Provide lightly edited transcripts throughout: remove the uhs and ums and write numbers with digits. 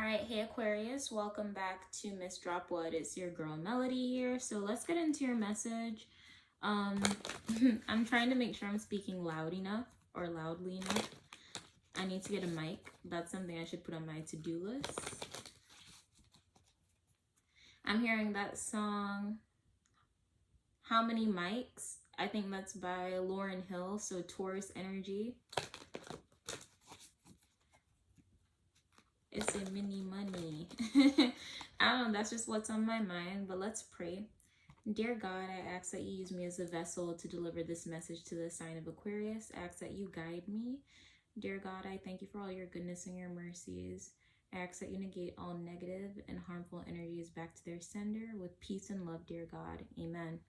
Alright, hey Aquarius, welcome back to Miss Dropwood. It's your girl Melody here. So let's get into your message. I'm trying to make sure I'm speaking loud enough or loudly enough. I need to get a mic. That's something I should put on my to-do list. I'm hearing that song, How Many Mics? I think that's by Lauryn Hill, so Taurus energy. It's a mini money. I don't know, that's just what's on my mind, but let's pray. Dear God, I ask that you use me as a vessel to deliver this message to the sign of Aquarius. I ask that you guide me. Dear God, I thank you for all your goodness and your mercies. I ask that you negate all negative and harmful energies back to their sender with peace and love, dear God. Amen.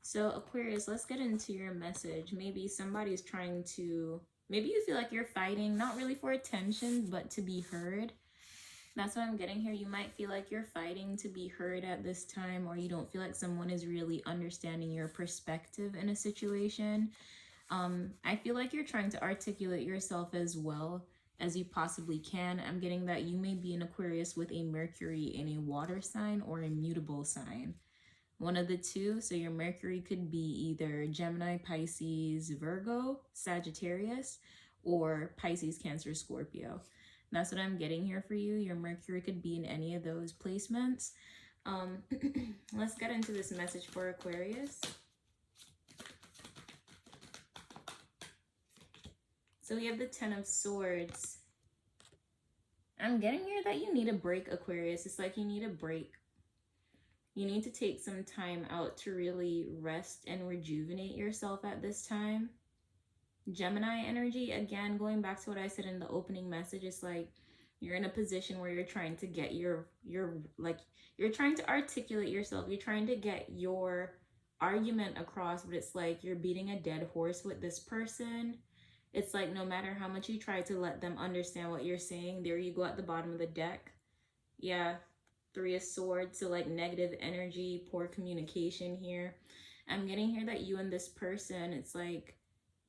So Aquarius, let's get into your message. Maybe somebody's trying to, maybe you feel like you're fighting, not really for attention, but to be heard. That's what I'm getting here. You might feel like you're fighting to be heard at this time, or you don't feel like someone is really understanding your perspective in a situation. I feel like you're trying to articulate yourself as well as you possibly can. I'm getting that you may be an Aquarius with a Mercury in a water sign or a mutable sign. One of the two. So your Mercury could be either Gemini, Pisces, Virgo, Sagittarius, or Pisces, Cancer, Scorpio. That's what I'm getting here for you. Your Mercury could be in any of those placements. Let's get into this message for Aquarius. So we have the Ten of Swords. I'm getting here that you need a break, Aquarius. It's like you need a break. You need to take some time out to really rest and rejuvenate yourself at this time. Gemini energy, again, going back to what I said in the opening message, it's like you're in a position where you're trying to get you're trying to articulate yourself. You're trying to get your argument across, but it's like you're beating a dead horse with this person. It's like no matter how much you try to let them understand what you're saying, there you go at the bottom of the deck. Yeah, Three of Swords, so like negative energy, poor communication here. I'm getting here that you and this person, it's like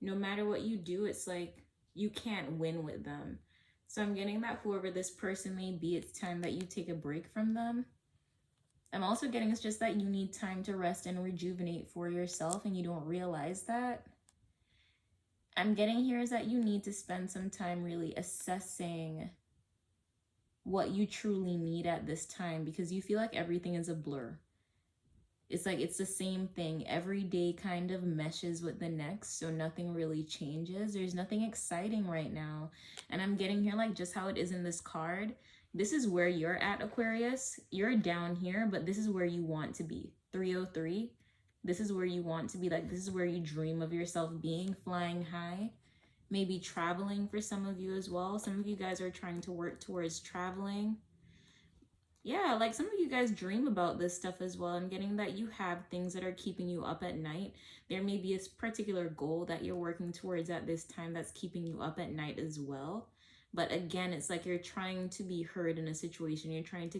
no matter what you do, it's like you can't win with them. So I'm getting that whoever this person may be, it's time that you take a break from them. I'm also getting it's just that you need time to rest and rejuvenate for yourself and you don't realize that. I'm getting here is that you need to spend some time really assessing what you truly need at this time because you feel like everything is a blur. It's like it's the same thing. Every day kind of meshes with the next, so nothing really changes. There's nothing exciting right now. And I'm getting here like just how it is in this card. This is where you're at, Aquarius. You're down here, but this is where you want to be. 303. This is where you want to be. Like this is where you dream of yourself being, flying high. Maybe traveling for some of you as well. Some of you guys are trying to work towards traveling. Yeah, like some of you guys dream about this stuff as well. I'm getting that you have things that are keeping you up at night. There may be a particular goal that you're working towards at this time that's keeping you up at night as well. But again, it's like you're trying to be heard in a situation. You're trying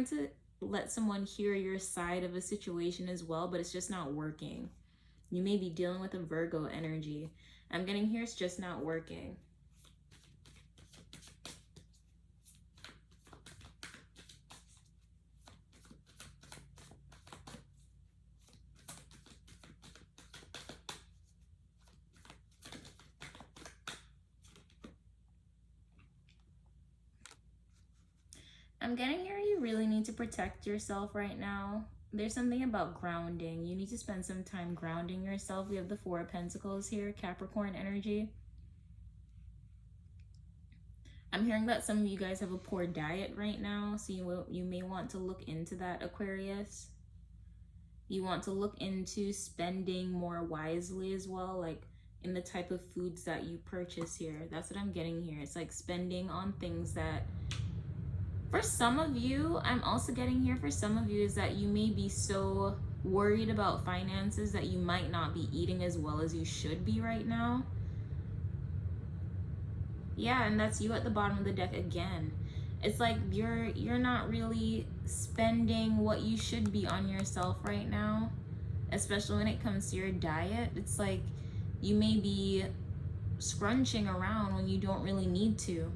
to let someone hear your side of a situation as well, but it's just not working. You may be dealing with a Virgo energy. I'm getting here, it's just not working. I'm getting here you really need to protect yourself right now. There's something about grounding. You need to spend some time grounding yourself. We have the Four of Pentacles here, Capricorn energy. I'm hearing that some of you guys have a poor diet right now, so you may want to look into that, Aquarius. You want to look into spending more wisely as well, like in the type of foods that you purchase here. That's what I'm getting here. It's like spending on things that, for some of you, I'm also getting here for some of you is that you may be so worried about finances that you might not be eating as well as you should be right now. Yeah, and that's you at the bottom of the deck again. It's like you're not really spending what you should be on yourself right now, especially when it comes to your diet. It's like you may be scrunching around when you don't really need to.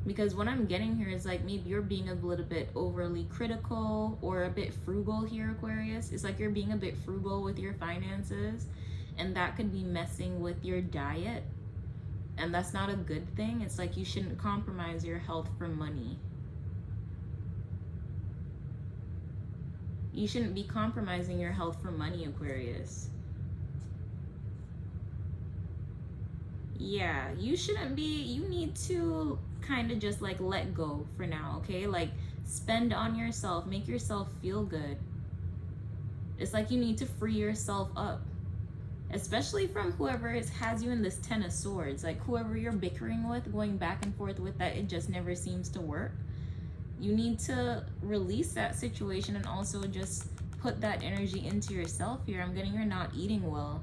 Because what I'm getting here is like maybe you're being a little bit overly critical or a bit frugal here, Aquarius. It's like you're being a bit frugal with your finances, and that could be messing with your diet. And that's not a good thing. It's like you shouldn't compromise your health for money. You shouldn't be compromising your health for money, Aquarius. Yeah, you shouldn't be. You need to kind of just like let go for now, okay? Like spend on yourself, make yourself feel good. It's like you need to free yourself up, especially from whoever has you in this 10 of Swords. Like whoever you're bickering with, going back and forth with, that it just never seems to work. You need to release that situation and also just put that energy into yourself here. I'm getting you're not eating well.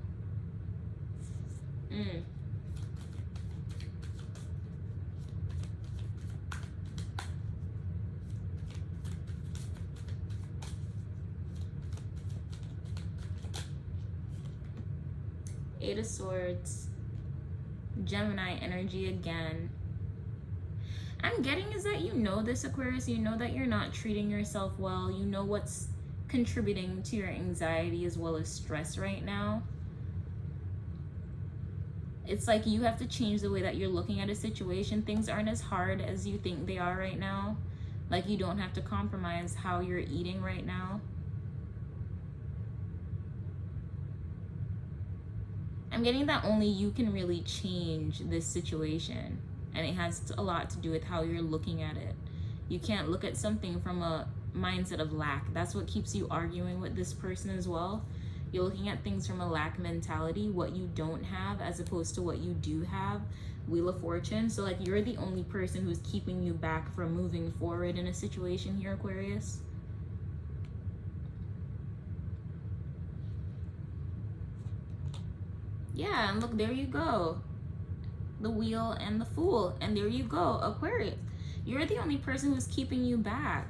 Eight of Swords, Gemini energy again. I'm getting is that you know this, Aquarius. You know that you're not treating yourself well. You know what's contributing to your anxiety as well as stress right now. It's like you have to change the way that you're looking at a situation. Things aren't as hard as you think they are right now. Like you don't have to compromise how you're eating right now. I'm getting that only you can really change this situation. And it has a lot to do with how you're looking at it. You can't look at something from a mindset of lack. That's what keeps you arguing with this person as well. You're looking at things from a lack mentality, what you don't have as opposed to what you do have. Wheel of Fortune. So like you're the only person who's keeping you back from moving forward in a situation here, Aquarius. Yeah, and look, there you go. The Wheel and the Fool. And there you go, Aquarius. You're the only person who's keeping you back.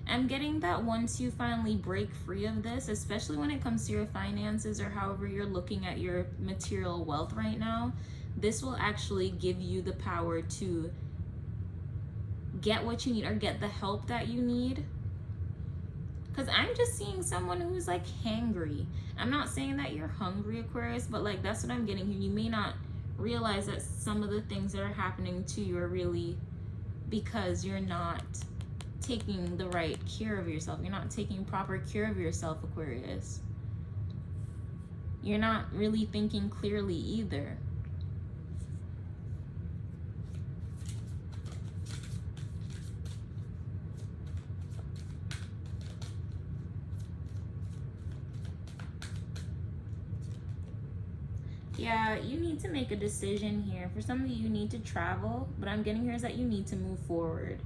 I'm getting that once you finally break free of this, especially when it comes to your finances or however you're looking at your material wealth right now, this will actually give you the power to get what you need or get the help that you need. Because I'm just seeing someone who's like hangry. I'm not saying that you're hungry, Aquarius, but like that's what I'm getting here. You may not realize that some of the things that are happening to you are really because you're not taking the right care of yourself. You're not taking proper care of yourself, Aquarius. You're not really thinking clearly either. Yeah, you need to make a decision here. For some of you, you need to travel, but I'm getting here is that you need to move forward.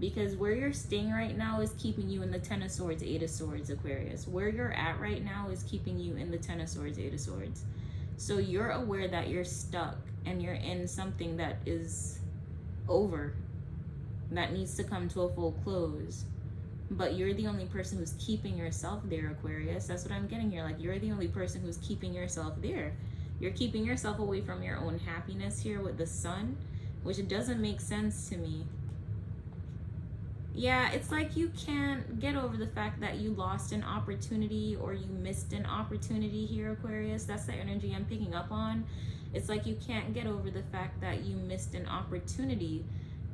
Because where you're staying right now is keeping you in the 10 of Swords, 8 of Swords, Aquarius. Where you're at right now is keeping you in the 10 of Swords, 8 of Swords. So you're aware that you're stuck and you're in something that is over, that needs to come to a full close. But you're the only person who's keeping yourself there, Aquarius. That's what I'm getting here. Like you're the only person who's keeping yourself there. You're keeping yourself away from your own happiness here with the Sun, which doesn't make sense to me. Yeah, it's like you can't get over the fact that you lost an opportunity or you missed an opportunity here, Aquarius. That's the energy I'm picking up on. It's like you can't get over the fact that you missed an opportunity.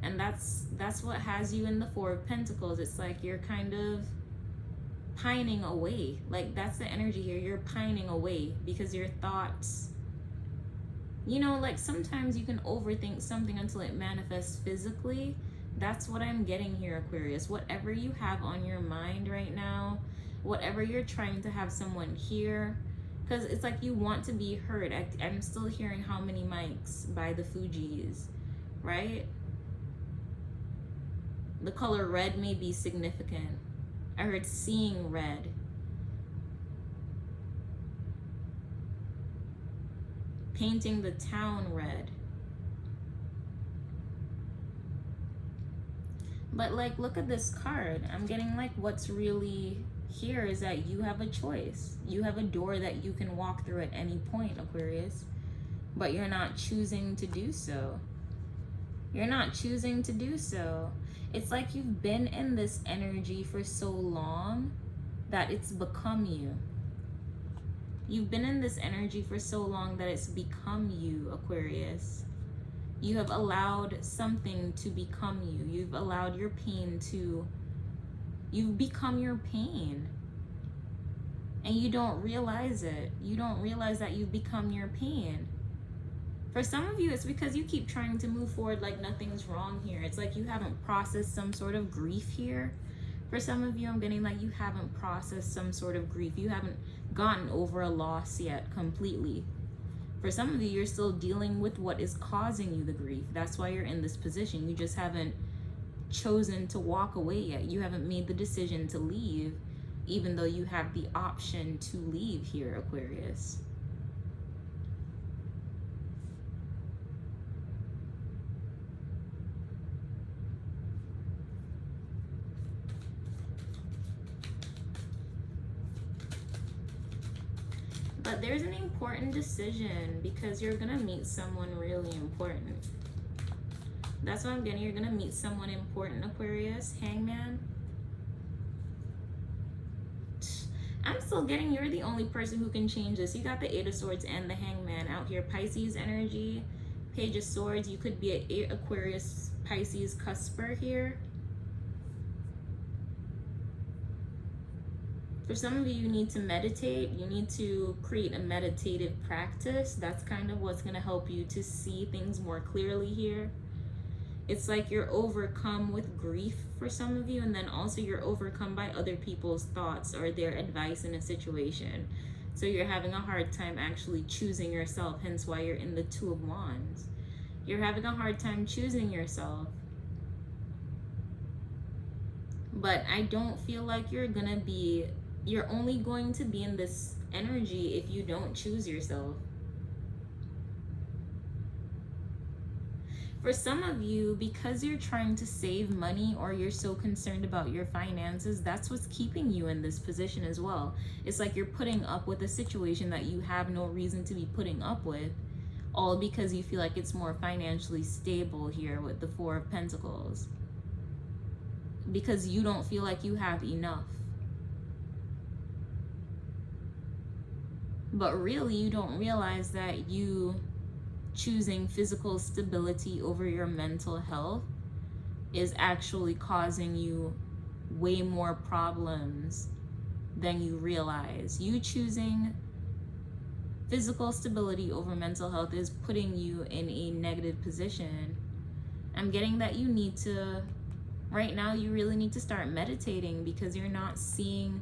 And that's what has you in the Four of Pentacles. It's like you're kind of pining away. Like that's the energy here. You're pining away because your thoughts, you know, like sometimes you can overthink something until it manifests physically. That's what I'm getting here, Aquarius. Whatever you have on your mind right now, whatever you're trying to have someone hear, because it's like you want to be heard. I'm still hearing How Many Mics by the Fugees, right? The color red may be significant. I heard seeing red. Painting the town red. But like, look at this card. I'm getting like what's really here is that you have a choice. You have a door that you can walk through at any point, Aquarius. But you're not choosing to do so. You're not choosing to do so. It's like you've been in this energy for so long that it's become you. You've been in this energy for so long that it's become you, Aquarius. You have allowed something to become you. You've allowed your pain to... You've become your pain. And you don't realize it. You don't realize that you've become your pain. For some of you, it's because you keep trying to move forward like nothing's wrong here. It's like you haven't processed some sort of grief here. For some of you, I'm getting like you haven't processed some sort of grief. You haven't gotten over a loss yet completely. For some of you, you're still dealing with what is causing you the grief. That's why you're in this position. You just haven't chosen to walk away yet. You haven't made the decision to leave, even though you have the option to leave here, Aquarius. But there's an important decision because you're gonna meet someone really important. That's what I'm getting. You're gonna meet someone important, Aquarius. Hangman. I'm still getting you're the only person who can change this. You got the Eight of Swords and the Hangman out here. Pisces energy, Page of Swords. You could be an Aquarius Pisces cusper here. For some of you, you need to meditate. You need to create a meditative practice. That's kind of what's going to help you to see things more clearly here. It's like you're overcome with grief for some of you, and then also you're overcome by other people's thoughts or their advice in a situation. So you're having a hard time actually choosing yourself, hence why you're in the Two of Wands. You're having a hard time choosing yourself. But I don't feel like you're only going to be in this energy if you don't choose yourself. For some of you, because you're trying to save money or you're so concerned about your finances, that's what's keeping you in this position as well. It's like you're putting up with a situation that you have no reason to be putting up with, all because you feel like it's more financially stable here with the Four of Pentacles. Because you don't feel like you have enough. But really, you don't realize that you choosing physical stability over your mental health is actually causing you way more problems than you realize. You choosing physical stability over mental health is putting you in a negative position. I'm getting that you need to, right now, you really need to start meditating because you're not seeing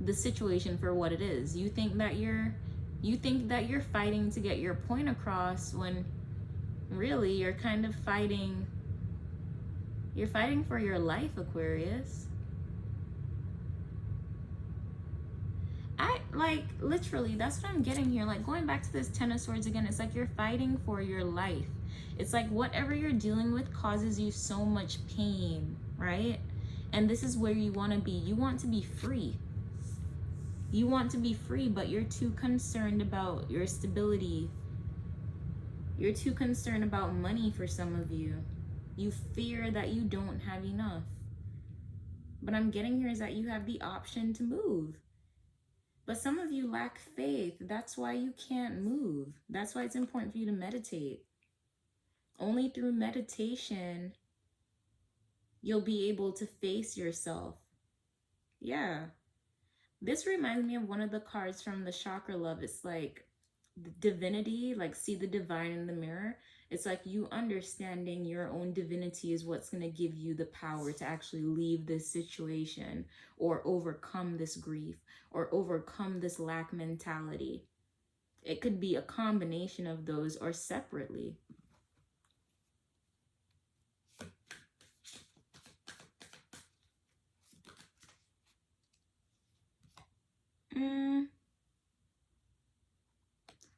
the situation for what it is. You think that you're fighting to get your point across when really you're kind of fighting for your life, Aquarius. Literally, that's what I'm getting here. Like, going back to this Ten of Swords again, it's like you're fighting for your life. It's like whatever you're dealing with causes you so much pain, right? And this is where you want to be. You want to be free. You want to be free, but you're too concerned about your stability. You're too concerned about money for some of you. You fear that you don't have enough. But I'm getting here is that you have the option to move. But some of you lack faith. That's why you can't move. That's why it's important for you to meditate. Only through meditation, you'll be able to face yourself. Yeah. This reminds me of one of the cards from the chakra love. It's like the divinity, like see the divine in the mirror. It's like you understanding your own divinity is what's going to give you the power to actually leave this situation or overcome this grief or overcome this lack mentality. It could be a combination of those or separately.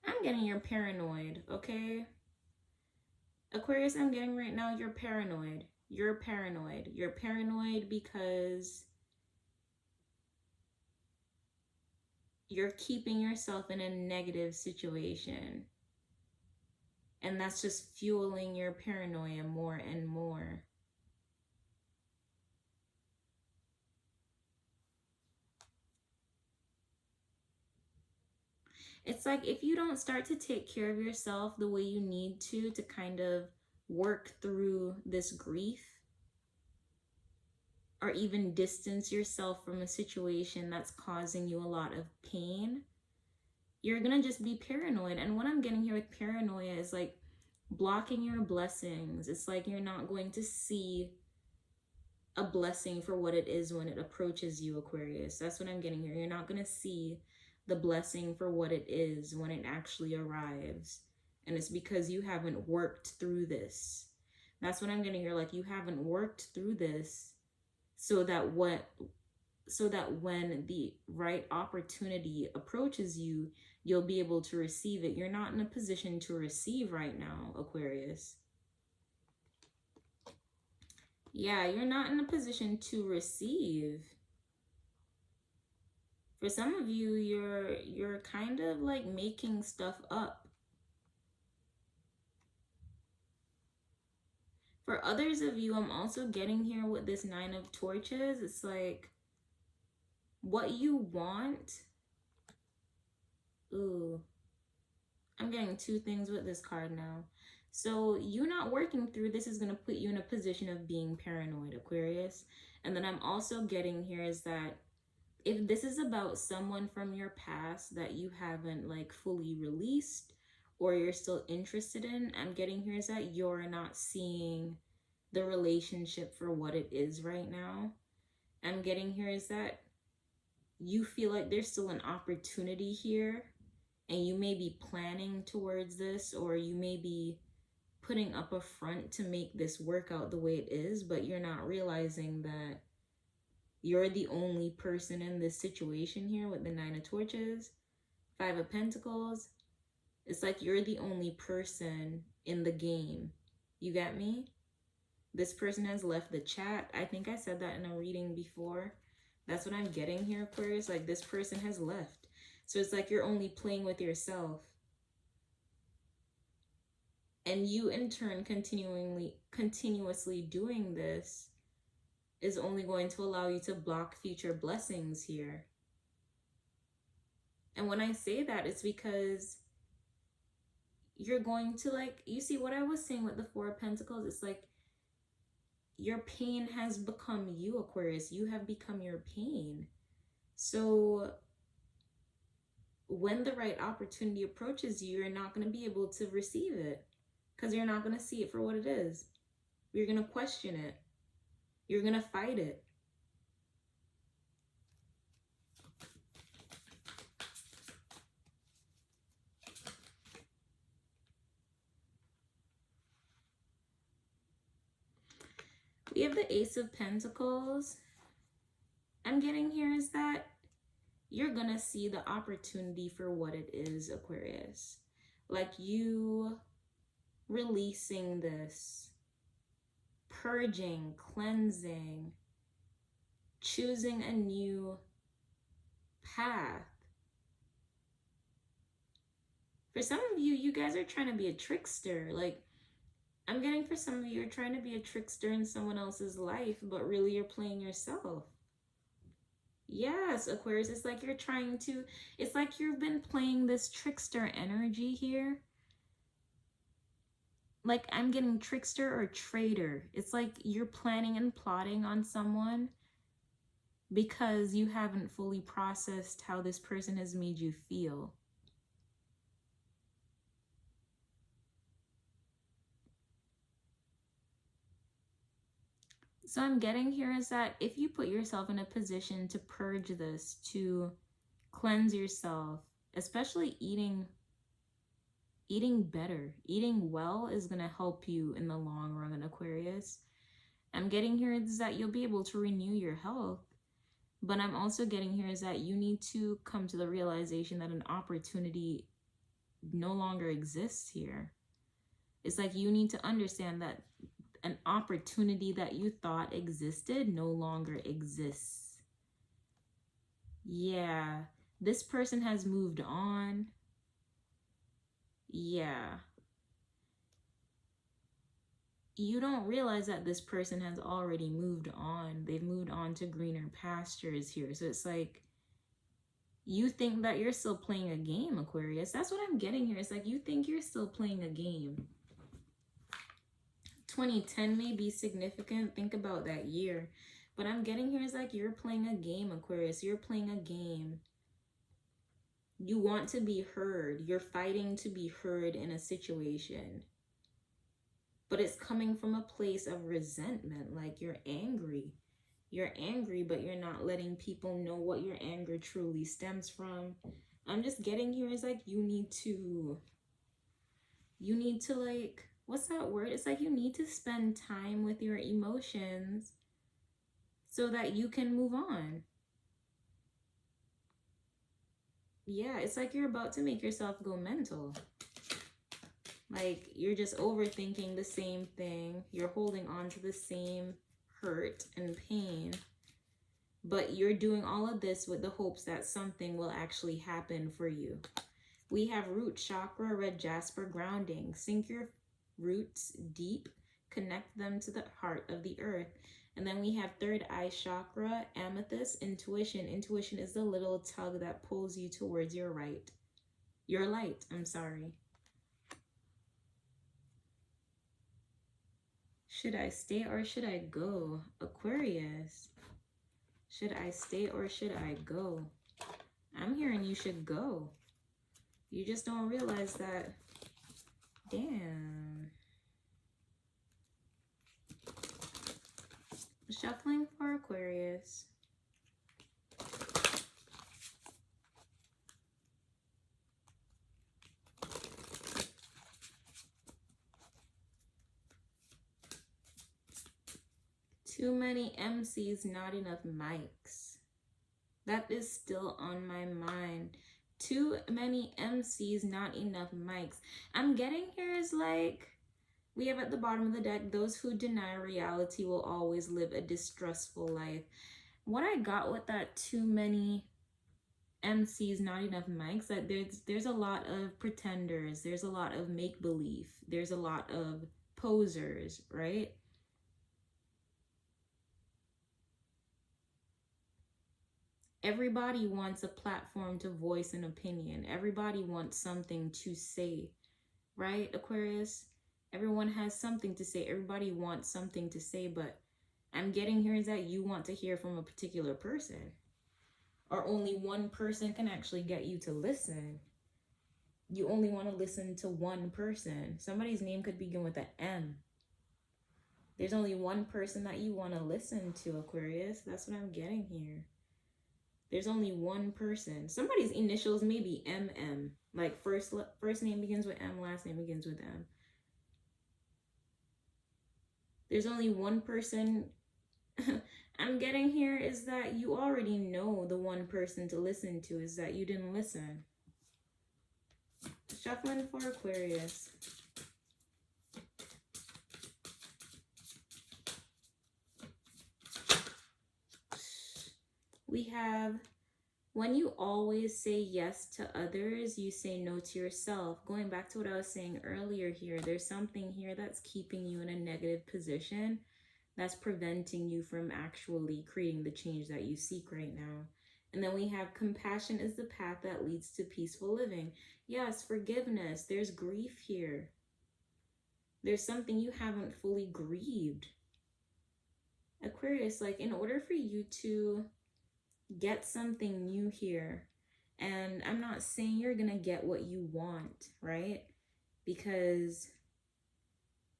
I'm getting you're paranoid, okay? Aquarius, I'm getting right now you're paranoid. You're paranoid. You're paranoid because you're keeping yourself in a negative situation. And that's just fueling your paranoia more and more. It's like if you don't start to take care of yourself the way you need to kind of work through this grief, or even distance yourself from a situation that's causing you a lot of pain, you're gonna just be paranoid. And what I'm getting here with paranoia is like blocking your blessings. It's like you're not going to see a blessing for what it is when it approaches you, Aquarius. That's what I'm getting here. You're not going to see the blessing for what it is when it actually arrives. And it's because you haven't worked through this. That's what I'm getting here. Like, you haven't worked through this so that when the right opportunity approaches you, you'll be able to receive it. You're not in a position to receive right now, Aquarius. Yeah, you're not in a position to receive. For some of you, you're kind of like making stuff up. For others of you, I'm also getting here with this 9 of Torches. It's like what you want. Ooh. I'm getting 2 things with this card now. So you not working through this is going to put you in a position of being paranoid, Aquarius. And then I'm also getting here is that if this is about someone from your past that you haven't like fully released or you're still interested in, I'm getting here is that you're not seeing the relationship for what it is right now. I'm getting here is that you feel like there's still an opportunity here, and you may be planning towards this, or you may be putting up a front to make this work out the way it is, but you're not realizing that you're the only person in this situation here with the 9 of Torches, 5 of Pentacles. It's like you're the only person in the game. You got me? This person has left the chat. I think I said that in a reading before. That's what I'm getting here, Aquarius. Like, this person has left. So it's like you're only playing with yourself. And you, in turn, continuously doing this is only going to allow you to block future blessings here. And when I say that, it's because you're going to, like, you see what I was saying with the 4 of Pentacles? It's like your pain has become you, Aquarius. You have become your pain. So when the right opportunity approaches you, you're not going to be able to receive it because you're not going to see it for what it is. You're going to question it. You're going to fight it. We have the Ace of Pentacles. I'm getting here is that you're going to see the opportunity for what it is, Aquarius. Like you releasing this, purging, cleansing, choosing a new path. For some of you, you guys are trying to be a trickster. Like, I'm getting for some of you, you're trying to be a trickster in someone else's life, but really you're playing yourself. Yes, Aquarius, it's like you're trying to, it's like you've been playing this trickster energy here. Like, I'm getting trickster or traitor. It's like you're planning and plotting on someone because you haven't fully processed how this person has made you feel. So I'm getting here is that if you put yourself in a position to purge this, to cleanse yourself, especially eating better, eating well is going to help you in the long run, Aquarius. I'm getting here is that you'll be able to renew your health. But I'm also getting here is that you need to come to the realization that an opportunity no longer exists here. It's like you need to understand that an opportunity that you thought existed no longer exists. Yeah, this person has moved on. Yeah. you don't realize that this person has already moved on. They've moved on to greener pastures here. So it's like, you think that you're still playing a game, Aquarius. That's what I'm getting here. It's like you think you're still playing a game. 2010 may be significant. Think about that year. But I'm getting here is like you're playing a game, Aquarius. You're playing a game. You want to be heard. You're fighting to be heard in a situation. But it's coming from a place of resentment. Like you're angry. You're angry, but you're not letting people know what your anger truly stems from. I'm just getting here is like you need to like, what's that word? It's like you need to spend time with your emotions so that you can move on. Yeah, it's like you're about to make yourself go mental. Like you're just overthinking the same thing. You're holding on to the same hurt and pain. But you're doing all of this with the hopes that something will actually happen for you. We have root chakra, red jasper, grounding. Sink your roots deep. Connect them to the heart of the earth. And then we have third eye chakra, amethyst, intuition. Intuition is the little tug that pulls you towards your light. Should I stay or should I go? Aquarius. Should I stay or should I go? I'm hearing you should go. You just don't realize that. Damn. Shuffling for Aquarius. Too many MCs, not enough mics. That is still on my mind. Too many MCs, not enough mics. I'm getting here is like, we have at the bottom of the deck, those who deny reality will always live a distressful life. What I got with that too many MCs, not enough mics, that there's a lot of pretenders. There's a lot of make-believe. There's a lot of posers, right? Everybody wants a platform to voice an opinion. Everybody wants something to say, right, Aquarius? Everyone has something to say. Everybody wants something to say, but I'm getting here is that you want to hear from a particular person. Or only one person can actually get you to listen. You only want to listen to one person. Somebody's name could begin with an M. There's only one person that you want to listen to, Aquarius. That's what I'm getting here. There's only one person. Somebody's initials may be MM. Like first name begins with M, last name begins with M. There's only one person. I'm getting here is that you already know the one person to listen to is that you didn't listen. Shuffling for Aquarius. We have, when you always say yes to others, you say no to yourself. Going back to what I was saying earlier here, there's something here that's keeping you in a negative position, that's preventing you from actually creating the change that you seek right now. And then we have compassion is the path that leads to peaceful living. Yes, forgiveness. There's grief here. There's something you haven't fully grieved. Aquarius, like in order for you to get something new here, and I'm not saying you're gonna get what you want, right? Because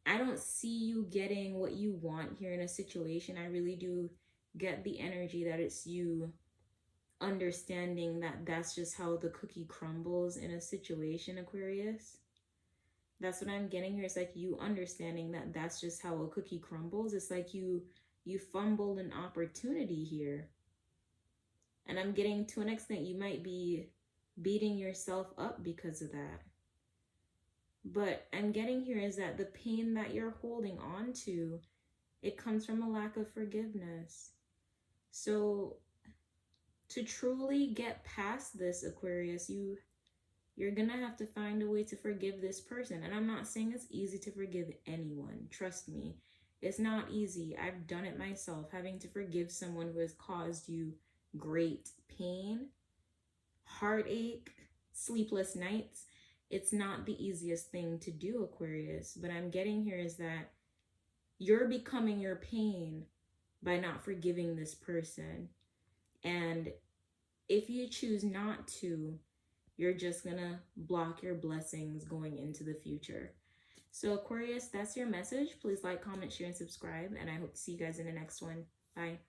I don't see you getting what you want here in a situation. I really do get the energy that it's you understanding that that's just how the cookie crumbles in a situation, Aquarius. That's what I'm getting here. It's like you understanding that that's just how a cookie crumbles. It's like you fumbled an opportunity here. And I'm getting to an extent you might be beating yourself up because of that. But I'm getting here is that the pain that you're holding on to, it comes from a lack of forgiveness. So to truly get past this, Aquarius, you You're gonna have to find a way to forgive this person. And I'm not saying it's easy to forgive anyone. Trust me, it's not easy. I've done it myself, having to forgive someone who has caused you great pain, heartache, sleepless nights. It's not the easiest thing to do, Aquarius. But I'm getting here is that you're becoming your pain by not forgiving this person. And if you choose not to, you're just gonna block your blessings going into the future. So Aquarius, that's your message. Please like, comment, share, and subscribe. And I hope to see you guys in the next one. Bye.